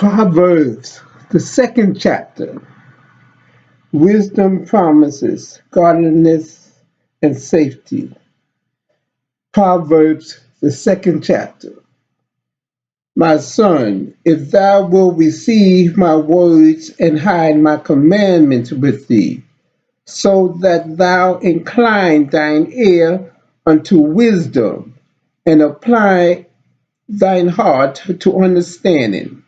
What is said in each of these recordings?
Proverbs, the second chapter. Wisdom promises godliness and safety. Proverbs, the second chapter. My son, if thou wilt receive my words and hide my commandments with thee, so that thou incline thine ear unto wisdom and apply thine heart to understanding.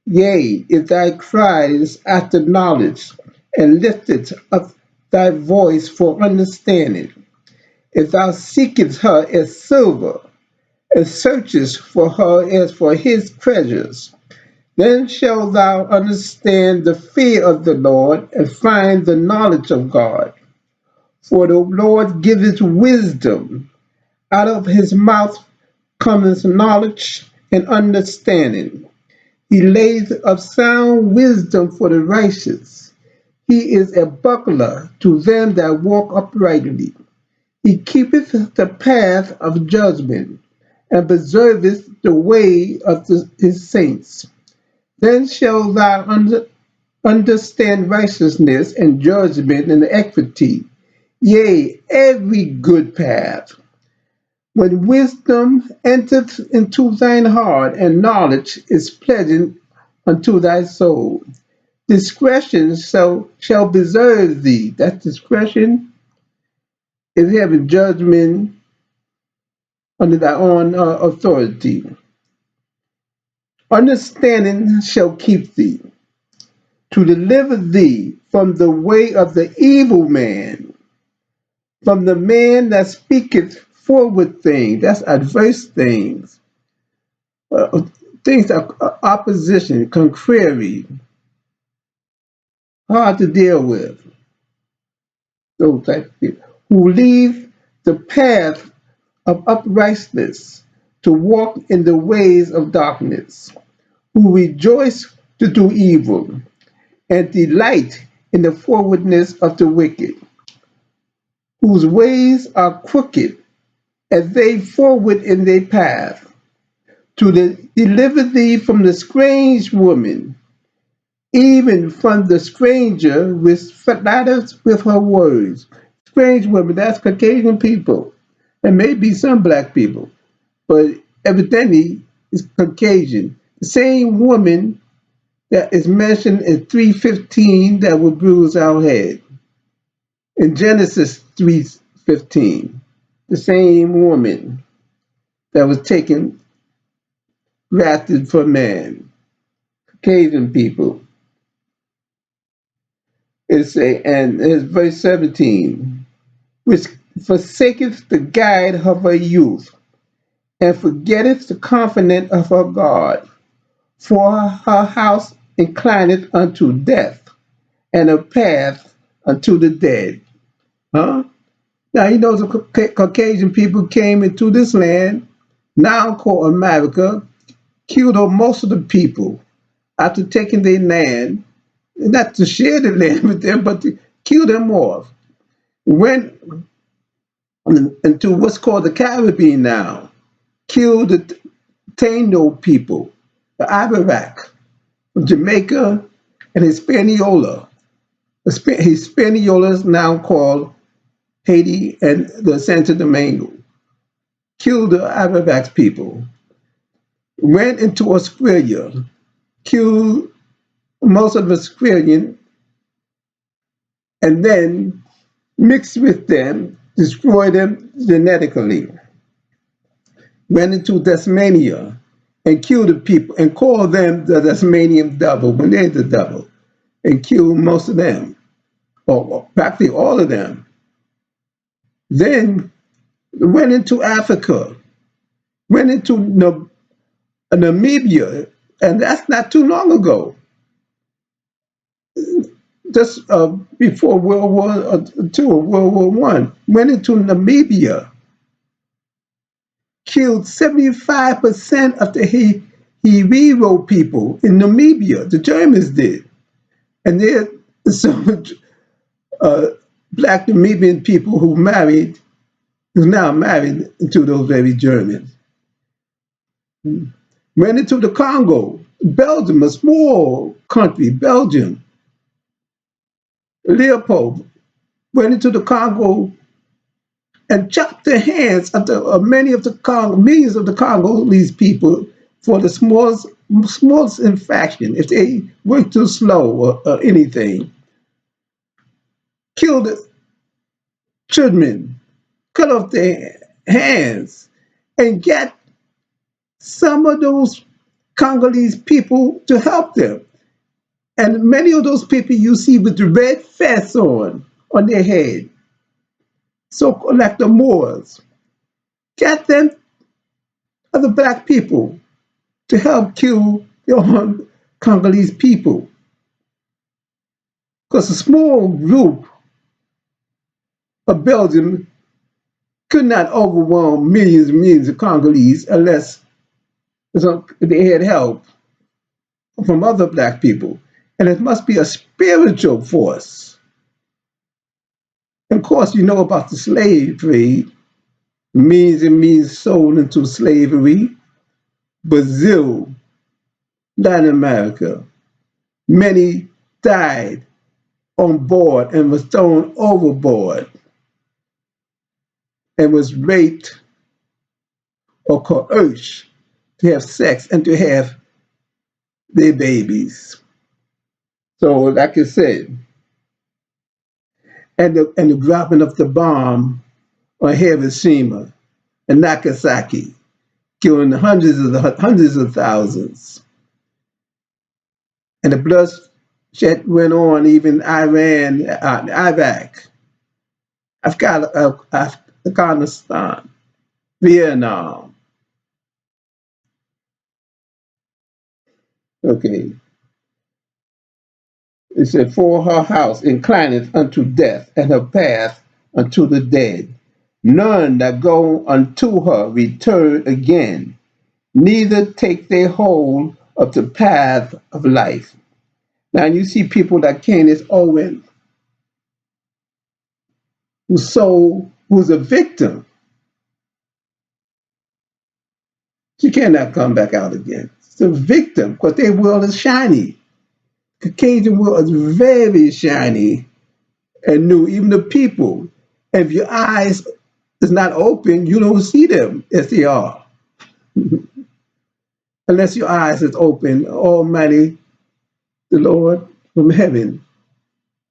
Yea, if thou criest after knowledge, and liftest up thy voice for understanding, if thou seekest her as silver, and searchest for her as for his treasures, then shalt thou understand the fear of the Lord, and find the knowledge of God. For the Lord giveth wisdom, out of his mouth cometh knowledge and understanding. He lays up sound wisdom for the righteous. He is a buckler to them that walk uprightly. He keepeth the path of judgment, and preserveth the way of his saints. Then shalt thou understand righteousness and judgment and equity, yea, every good path. When wisdom entereth into thine heart, and knowledge is pleasant unto thy soul, discretion shall preserve thee. That discretion is having judgment under thy own authority. Understanding shall keep thee, to deliver thee from the way of the evil man, from the man that speaketh forward things, that's adverse things, things that are opposition, contrary, hard to deal with. Those type of people who leave the path of uprightness to walk in the ways of darkness, who rejoice to do evil and delight in the forwardness of the wicked, whose ways are crooked as they forward in their path, to deliver thee from the strange woman, even from the stranger which flatters with her words. Strange women, that's Caucasian people, and maybe some black people, but evidently it's Caucasian. The same woman that is mentioned in 3:15 that will bruise our head. In Genesis 3:15, the same woman that was taken grafted for man. Caucasian people. And it's verse 17, which forsaketh the guide of her youth, and forgetteth the confidence of her God. For her house inclineth unto death, and her path unto the dead. Huh? Now you know the Caucasian people came into this land, now called America, killed off most of the people after taking their land, not to share the land with them, but to kill them off. Went into what's called the Caribbean now, killed the Taino people, the Iraq, Jamaica, and Hispaniola. Hispaniola is now called Haiti and the Santo Domingo. Killed the Iraq people. Went into Australia, killed most of the Australian, and then mixed with them, destroyed them genetically. Went into Tasmania and killed the people and called them the Tasmanian devil when they're the devil, and killed most of them, or practically all of them. Then went into Africa, went into Namibia, and that's not too long ago. Just before World War II or World War I, went into Namibia, killed 75% of the Herero people in Namibia. The Germans did. And there's some black Namibian people who's now married to those very Germans. Went into the Congo, Belgium, a small country, Belgium, Leopold went into the Congo and chopped the hands of many of the millions of the Congolese people for the smallest infraction. If they work too slow or anything, killed the children, cut off their hands, and get some of those Congolese people to help them. And many of those people you see with the red vests on their head, so like the Moors, get them other black people to help kill their own Congolese people. Because a small group of Belgium could not overwhelm millions and millions of Congolese unless they had help from other black people. And it must be a spiritual force. And of course, you know about the slave trade, millions and millions sold into slavery, Brazil, Latin America. Many died on board and was thrown overboard and was raped or coerced to have sex and to have their babies. So, like I said, and the dropping of the bomb on Hiroshima and Nagasaki, killing hundreds of thousands. And the bloodshed went on even Iran, Iraq, Afghanistan, Vietnam. Okay. It said, for her house inclineth unto death, and her path unto the dead. None that go unto her return again, neither take their hold of the path of life. Now you see people like Candace Owen, who's a victim. She cannot come back out again. She's a victim because their world is shiny. Caucasian world is very shiny and new, even the people. If your eyes is not open, you don't see them as they are. Unless your eyes is open, Almighty, the Lord from heaven,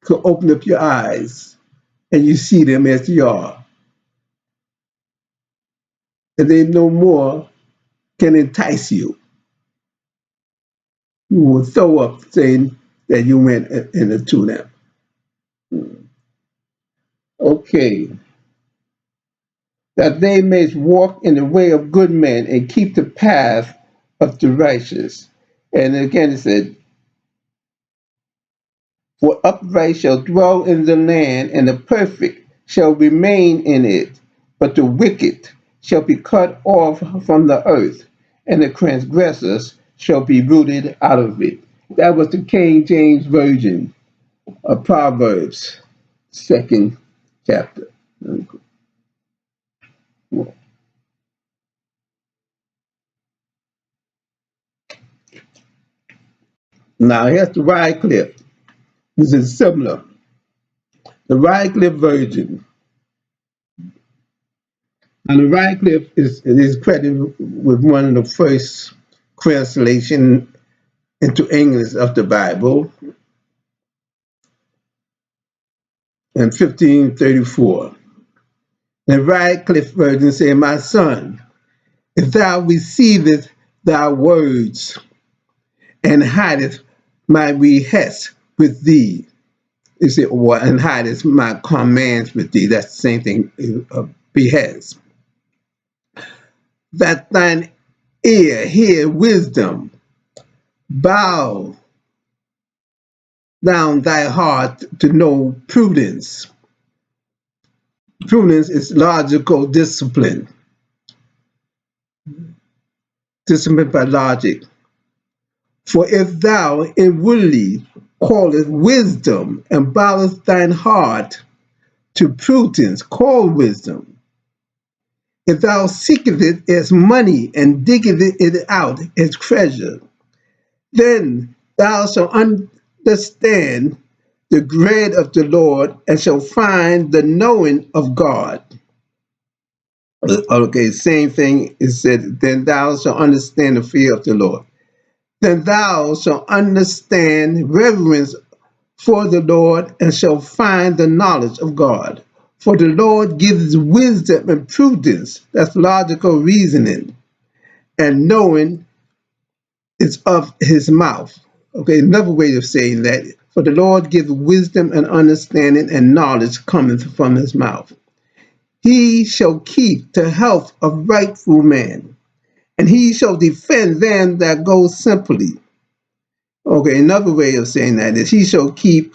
could open up your eyes and you see them as they are. And they no more can entice you. You will throw up saying that you went into them. Okay. That they may walk in the way of good men and keep the path of the righteous. And again it said, for upright shall dwell in the land, and the perfect shall remain in it. But the wicked shall be cut off from the earth, and the transgressors shall be rooted out of it. That was the King James Version of Proverbs, second chapter. Now here's the Wycliffe. This is similar. The Wycliffe version. And the Wycliffe is credited with one of the first translation into English of the Bible in 1534. The Wycliffe version said, my son, if thou receivest thy words and hidest my behest with thee, you say, or and hidest my commands with thee, that's the same thing, behest. That thine ear hear wisdom, bow down thy heart to know prudence. Prudence is logical discipline, discipline by logic. For if thou inwardly callest wisdom and bowest thine heart to prudence, call wisdom. If thou seekest it as money and diggest it out as treasure, Then thou shalt understand the dread of the Lord, and shalt find the knowing of God. Okay, same thing is said, then thou shalt understand the fear of the Lord. Then thou shalt understand reverence for the Lord, and shalt find the knowledge of God. For the Lord gives wisdom and prudence, that's logical reasoning, and knowing is of his mouth. Okay, another way of saying that, for the Lord gives wisdom and understanding, and knowledge cometh from his mouth. He shall keep the health of rightful man, and he shall defend them that go simply. Okay, another way of saying that is, he shall keep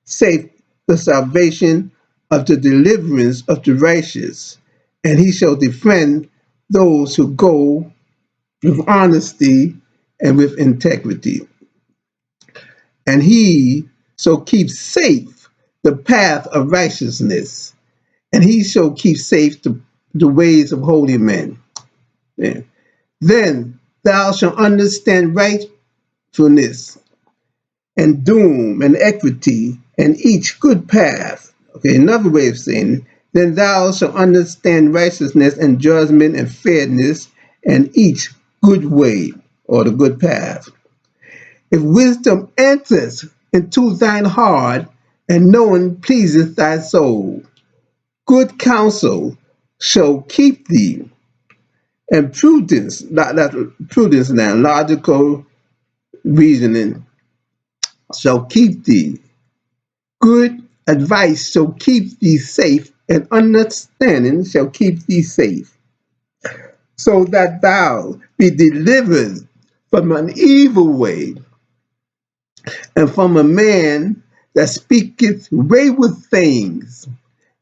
safe the salvation of the deliverance of the righteous, and he shall defend those who go with honesty and with integrity. And he shall keep safe the path of righteousness, and he shall keep safe the ways of holy men. Yeah. Then thou shalt understand rightfulness and doom and equity and each good path. Okay, another way of saying it, then thou shalt understand righteousness and judgment and fairness and each good way or the good path. If wisdom enters into thine heart, and knowing pleaseth thy soul, good counsel shall keep thee, and prudence, prudence now, logical reasoning shall keep thee. Good advice shall keep thee safe, and understanding shall keep thee safe, so that thou be delivered from an evil way, and from a man that speaketh wayward things,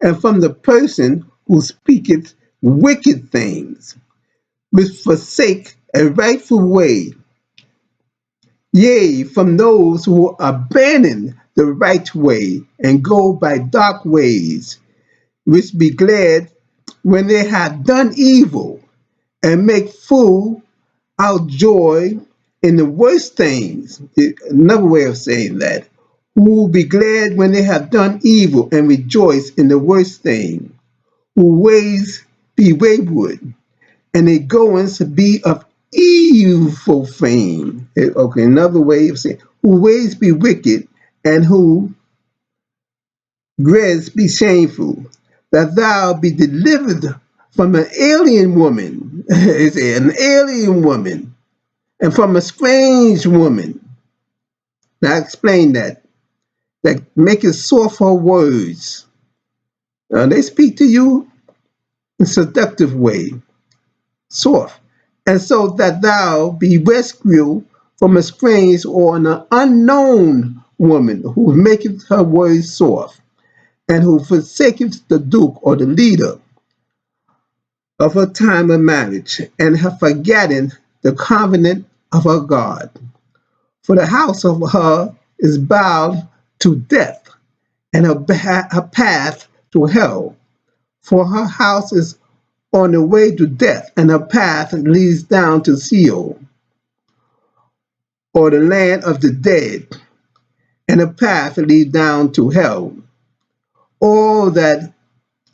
and from the person who speaketh wicked things, which forsake a rightful way, yea, from those who abandon the right way and go by dark ways, which be glad when they have done evil, and make full our joy in the worst things. Another way of saying that, who will be glad when they have done evil and rejoice in the worst thing, who ways be wayward, and their goings be of evil fame. Okay, another way of saying, who ways be wicked, and who dreads be shameful, that thou be delivered from an alien woman. It's an alien woman, and from a strange woman. Now explain that. That maketh soft her words. They speak to you in a seductive way, soft. And so that thou be rescued from a strange or an unknown woman who maketh her words soft, and who forsaketh the duke or the leader of her time of marriage, and have forgotten the covenant of her God. For the house of her is bowed to death, and her path to hell. For her house is on the way to death, and her path leads down to Sheol, or the land of the dead, and her path leads down to hell. All that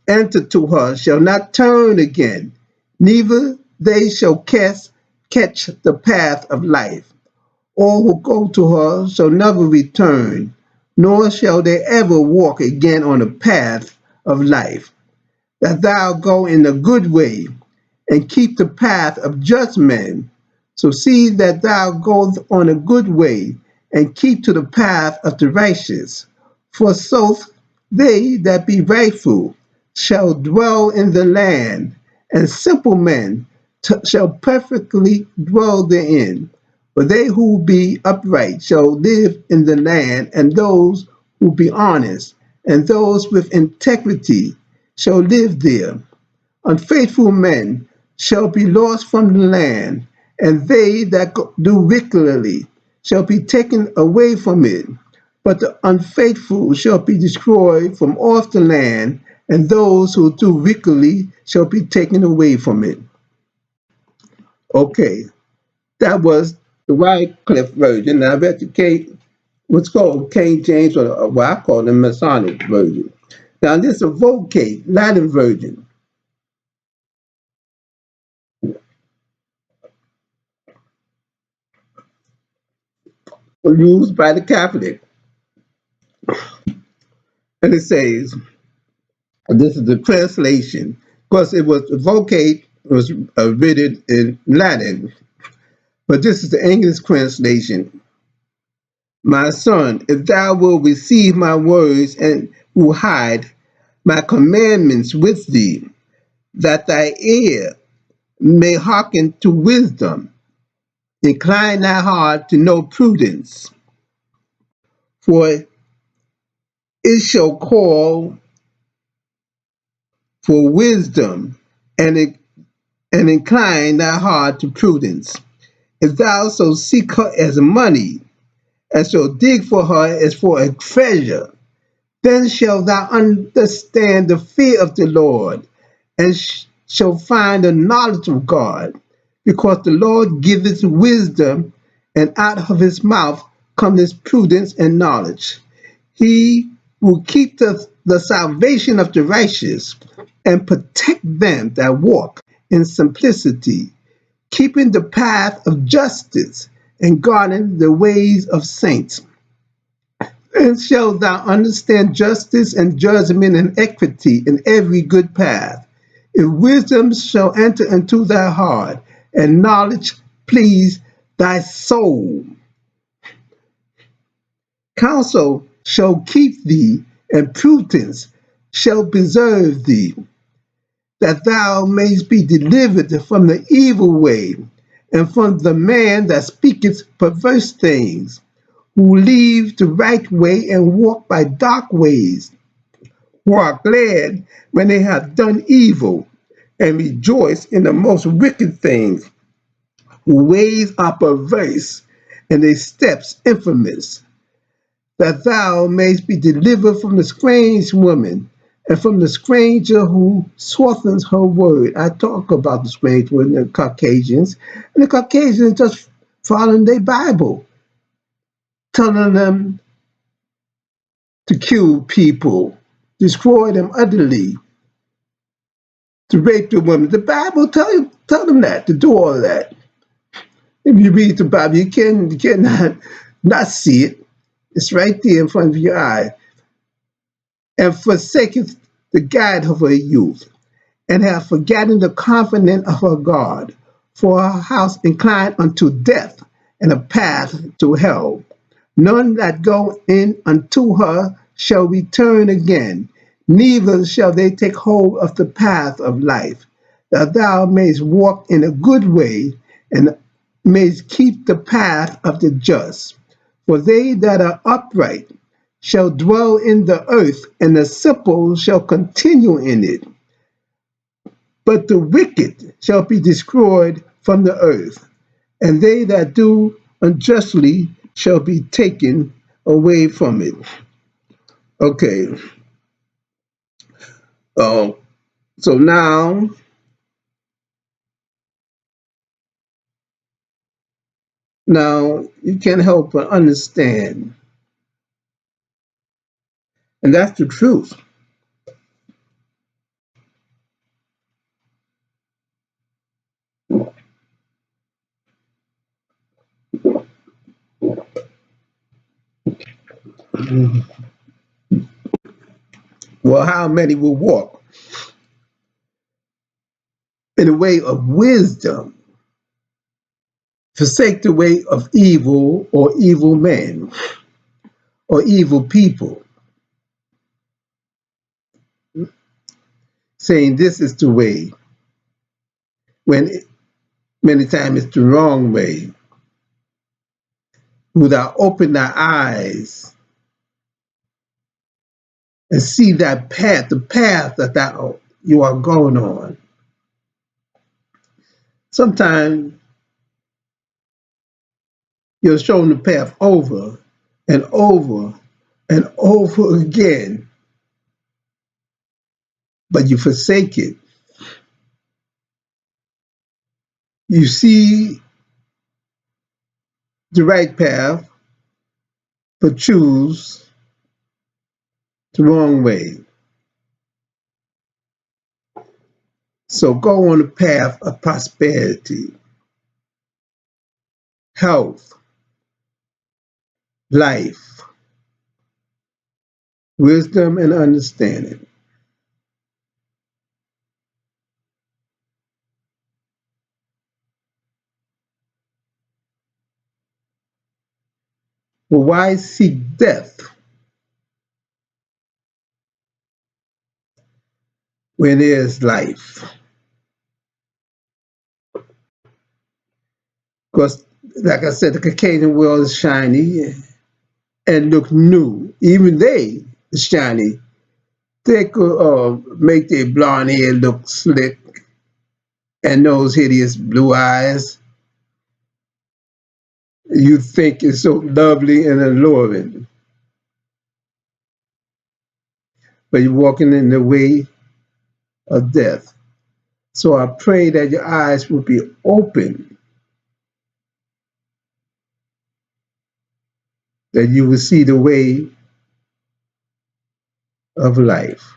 enter to her shall not turn again, neither they shall catch the path of life. All who go to her shall never return, nor shall they ever walk again on the path of life. That thou go in a good way, and keep the path of just men. So see that thou go on a good way, and keep to the path of the righteous. For so they that be rightful shall dwell in the land, and simple men shall perfectly dwell therein. For they who be upright shall live in the land, and those who be honest, and those with integrity shall live there. Unfaithful men shall be lost from the land, and they that do wickedly shall be taken away from it. But the unfaithful shall be destroyed from off the land, and those who do wickedly shall be taken away from it. Okay, that was the Wycliffe version. Now I read the what's called King James, or what I call the Masonic version. Now this is a Vocate Latin version used by the Catholic, and it says, this is the translation. Of course, it was Vocate was written in Latin, but this is the English translation. My son, if thou wilt receive my words and will hide my commandments with thee, that thy ear may hearken to wisdom, incline thy heart to know prudence, for it shall call for wisdom, and incline thy heart to prudence. If thou so seek her as money, and so dig for her as for a treasure, then shalt thou understand the fear of the Lord, and shall find the knowledge of God, because the Lord giveth wisdom, and out of his mouth cometh prudence and knowledge. He will keep the salvation of the righteous, and protect them that walk in simplicity, keeping the path of justice, and guarding the ways of saints. And shalt thou understand justice and judgment and equity in every good path. If wisdom shall enter into thy heart, and knowledge please thy soul, counsel shall keep thee, and prudence shall preserve thee, that thou mayst be delivered from the evil way, and from the man that speaketh perverse things, who leave the right way and walk by dark ways, who are glad when they have done evil, and rejoice in the most wicked things, whose ways are perverse, and their steps infamous, that thou mayst be delivered from the strange woman, and from the stranger who softens her word. I talk about the strange women, the Caucasians, and the Caucasians just following their Bible, telling them to kill people, destroy them utterly, to rape the women. The Bible tell them that, to do all that. If you read the Bible, you cannot not see it. It's right there in front of your eye. And forsaketh the guide of her youth, and have forgotten the confidence of her God, for her house inclined unto death, and a path to hell. None that go in unto her shall return again, neither shall they take hold of the path of life, that thou mayst walk in a good way, and mayst keep the path of the just. For they that are upright shall dwell in the earth, and the simple shall continue in it. But the wicked shall be destroyed from the earth, and they that do unjustly shall be taken away from it. Okay. Uh, so now you can't help but understand, and that's the truth. Well, how many will walk in the way of wisdom, forsake the way of evil, or evil men, or evil people, saying this is the way, when many times it's the wrong way. Who thou open thy eyes and see that path, the path that you are going on. Sometimes you're shown the path over and over and over again, but you forsake it. You see the right path, but choose the wrong way. So go on the path of prosperity, health, life, wisdom, and understanding. But why seek death when there's life? Because, like I said, the Caucasian world is shiny and look new. Even they is shiny. They could make their blonde hair look slick and those hideous blue eyes you think is so lovely and alluring. But you're walking in the way of death. So I pray that your eyes will be open, that you will see the way of life.